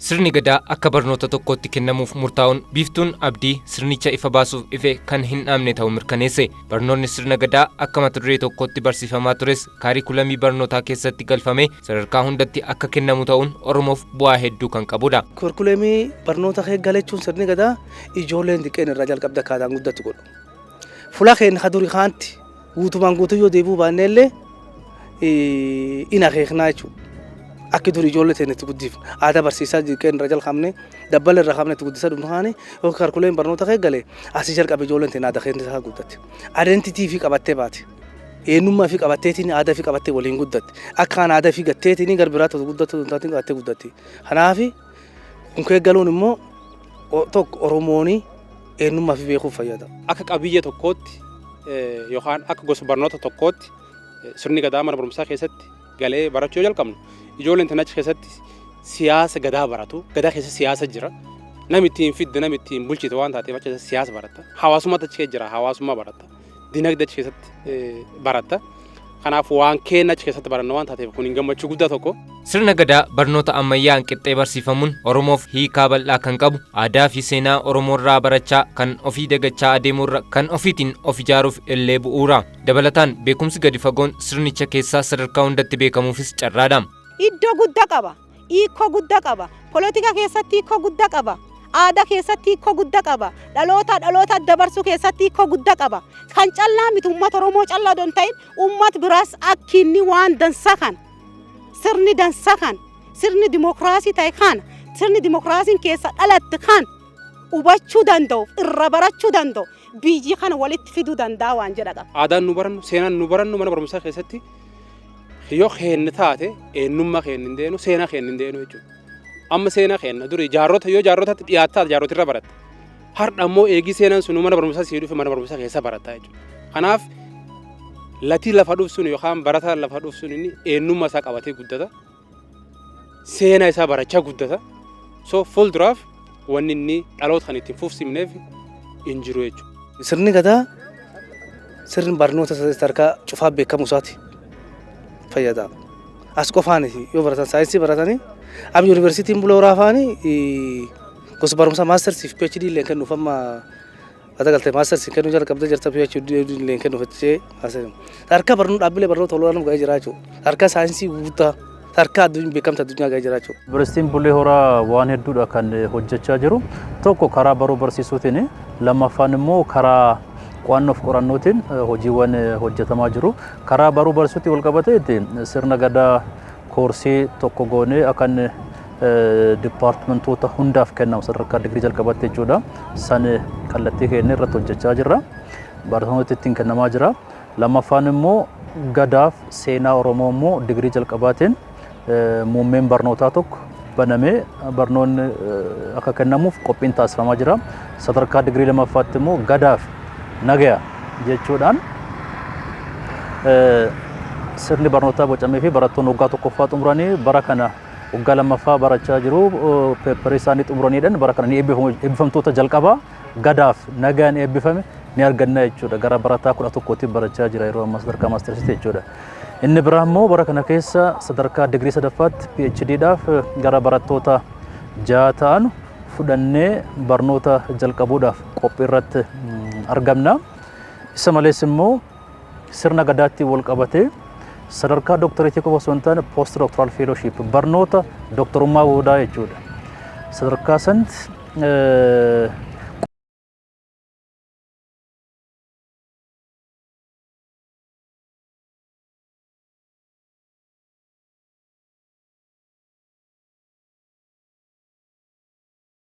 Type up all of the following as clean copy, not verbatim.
Sirni gadaa akka barnoota tokkootti kennamuuf murtaa'uun biiftuun abdii sirnicha ifa baasuuf ife kan hin dhaamne ta'uu mirkaneesse. Barnoonni sirna gadaa akka mata duree tokkootti barsiifamaa tures kaarikulamii barnootaa keessatti galfame sadarkaa hundatti akka kennamu ta'uun Oromoof bu'aa hedduu kan qabudha. Kaarikulamii barnoota galachuun sirni gadaa ijoolleen xiqqeen irraa jalqabda akkaataan guddatu godhu. Fuula keenya kaduri kaanti guutumaan guutuu yoo deebuu baannee illee ina keeknaa jechuudha. Akka durii ijoollee ta'e itti guddifna aadaa barsiisaa xiqqeen irra jalqabne dabbala irra qabne itti guddisaa dhumnaani yoo kaarikulamii barnoota galee asii jalqabe ijoolleen ta'e aadaa keenya isaa guddatte identitii fi qabattee baate eenyummaa fi qabatteetiin aadaa fi qabattee waliin guddatte akkaan aadaa fi gatteetiin garbiraatti guddatu taatiin qabattee guddatti kanaaf kun galuun immoo tokko Oromooni eenyummaa fi beekuuf fayyada. Akka qabiyya tokkootti yookaan akka gosa barnoota tokkootti sirni gadaa mana barumsaa keessatti galee barachuu jalqabnu. Ijoolleen tanachi keessatti siyaasa gadaa baratu gadaa keessa siyaasa jira namni ittiin fidde namni ittiin bulchitu waan taateef achi siyaasa barata hawaasummaa achi keessa jira hawaasummaa barata dinagdee achi keessatti barata kanaaf waan kenna achi keessatti barannu waan taateef kun gammachuu guddaa tokko. Sirna gadaa barnoota ammayyaan qixxee barsiifamuun Oromoof hiikaa bal'aa kan qabu aadaa fi seenaa Oromoorraa barachaa kan ofii dagachaa adeemurra kan ofiitiin of ijaaruuf illee bu'uura. Dabalataan beekumsi gadi fagoon sirnicha keessaa sadarkaa hundatti beekamuufis carraadha. Iddoo guddaa qaba, hiikoo guddaa qaba, politika keessatti hiikoo guddaa qaba, aadaa keessatti hiikoo guddaa qaba, dhaloota dabarsuu keessatti hiikoo guddaa qaba. Kan callaa miti uummata Oromoo callaa don ta'in uummata biraas akka inni waan dansaa kan sirni dansaa kan sirni dimokiraasii ta'e kan sirni dimokiraasiin keessa dhalatte kan hubachuu danda'u irra barachuu danda'u biyyi kana walitti fiduu danda'a waan jedha qaba. Aadaan nu barannu seenaan nu barannu mana barumsaa keessatti yoo keenya taate eenyummaa keenya hin deenu seenaa keenya hin deenu jechuudha. Amma seenaa keenya durii jaarrotatti dhiyaataa jaarrotirra baratta. Har'a ammoo eegii seenaan sun mana barumsaa sii dhufe mana barumsaa keessa baratta jechuudha. Kanaaf latii lafa dhuuf sun yookaan barataa lafa dhuuf sun inni eenyummaa isaa qabatee guddata. Seenaa isaa barachaa guddata. So fuulduraaf wanni inni dhaloota kan ittiin fufsiifneef hin jiru jechuudha. Sirni gadaa sirni barnoota sadarkaa cufaa beekamu isaati. Fayyada. As qofaaniti yoo baratan saayinsii baratanii amma yuunivarsiitiin bulaa waraafanii gosa barumsa maastersiif PhD illee kennuuf amma galtee maastersiif kennuu jalqabdee jirta PhD illee kennuuf jettee haasa'e. Harka barnuu dhaabbilee barnoota olaanoo ga'ee jira jechuudha. Harka saayinsii guutaa harka beekamta addunyaa ga'ee jira jechuudha. Yuunivarsiitiin Bulee Horaa waan hedduudha kan hojjechaa jiru. Tokko karaa baruu barsiisuutiin lammaffaan immoo karaa qo'annoof qorannootiin hojiiwwan hojjetamaa jiru. Karaa baruu barsiisuutti wal qabateetti sirna gadaa koorsii tokko goonee akan dipaartimentoota hundaaf kennamu sadarkaa digirii jalqabatte jechuudha. San kallattii keenya irratti hojjechaa jirra. Barnoota ittiin kennamaa jira. Lammaffaan immoo gadaaf seenaa Oromoo immoo digirii jalqabaatiin muummeen barnootaa tokko banamee barnoonni akka kennamuuf qophiin taasifamaa jira. Sadarkaa digirii lammaffaatti immoo gadaaf nagaya jechuudhaan sirni barnootaa bocamee fi barattoonni waggaa tokkoffaa xumuranii bara kana waggaa lammaffaa barachaa jiru peeparii isaanii xumuraniidhaan bara kana ni eebbifamtoota jalqabaa gadaaf nagayaan eebbifame ni arganna jechuudha. Gara barataa 11tti barachaa jira yeroo ammaa sadarkaa maastersiitti jechuudha. Inni biraa immoo bara kana keessa sadarkaa digirii sadaffaatti PhDdhaaf gara barattoota 6 ta'an fudhannee barnoota jalqabuudhaaf qophii irratti argamna. Isa malees immoo sirna gadaatti wal qabatee sadarkaa doktoreetii qofa osoo hin taane post doctoral fellowship barnoota doktorummaa boodaa jechuudha. Sadarkaa sanatti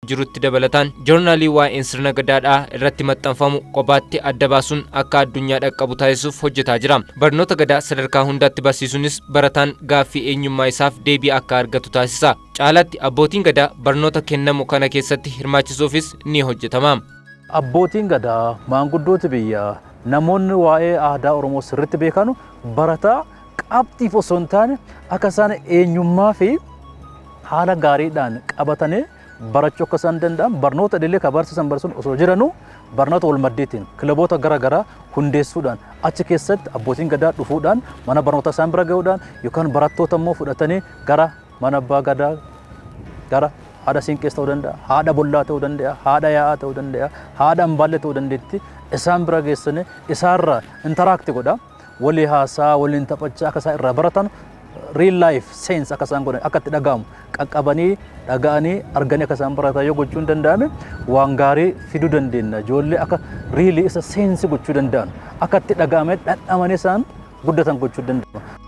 jirutti dabalataan joornaalii waa'een sirna gadaadhaa irratti maxxanfamu kophaatti adda baasuun akka addunyaa dhaqqabu taasisuuf hojjetaa jira. Barnoota gadaa sadarkaa hundaatti barsiisuunis barataan gaaffii eenyummaa isaaf deebii akka argatu taasisa. Caalaatti abbootiin gadaa barnoota kennamu kana keessatti hirmaachisuufis ni hojjetama. Abbootiin gadaa maanguddooti biyyaa namoonni waa'ee aadaa Oromoo sirriitti beekanu barataa qabxiif osoo hin taane akka isaan eenyummaa fi haala gaariidhaan qabatanii barachuu akka isaan danda'an barnoota idilee ka barsiisan barsiisuun osoo jiranuu barnoota wal maddiitiin kilaboota garaa hundeessuudhaan achi keessatti abbootiin gadaa dhufuudhaan mana barnootaa isaan bira ga'uudhaan yookaan barattoota immoo fudhatanii gara mana abbaa gadaa gara haadha siinqees ta'uu danda'a, haadha bollaa ta'uu danda'a, haadha yaa'aa ta'uu danda'a, haadha hambaalee ta'uu dandeetti isaan bira geessanii isaarra interaakti godha. Walii haasaa, waliin taphachaa akka isaan irraa baratan real life sense akka isaan godhan akka itti dhaga'amu qaqqabanii dhaga'anii arganii akka isaan baratan yoo gochuu hin danda'ame waan gaarii fiduu dandeenya. Ijoollee akka riilii isa seensi gochuu danda'an akka itti dhaga'ame dhadhamanii isaan guddatan gochuu danda'ama.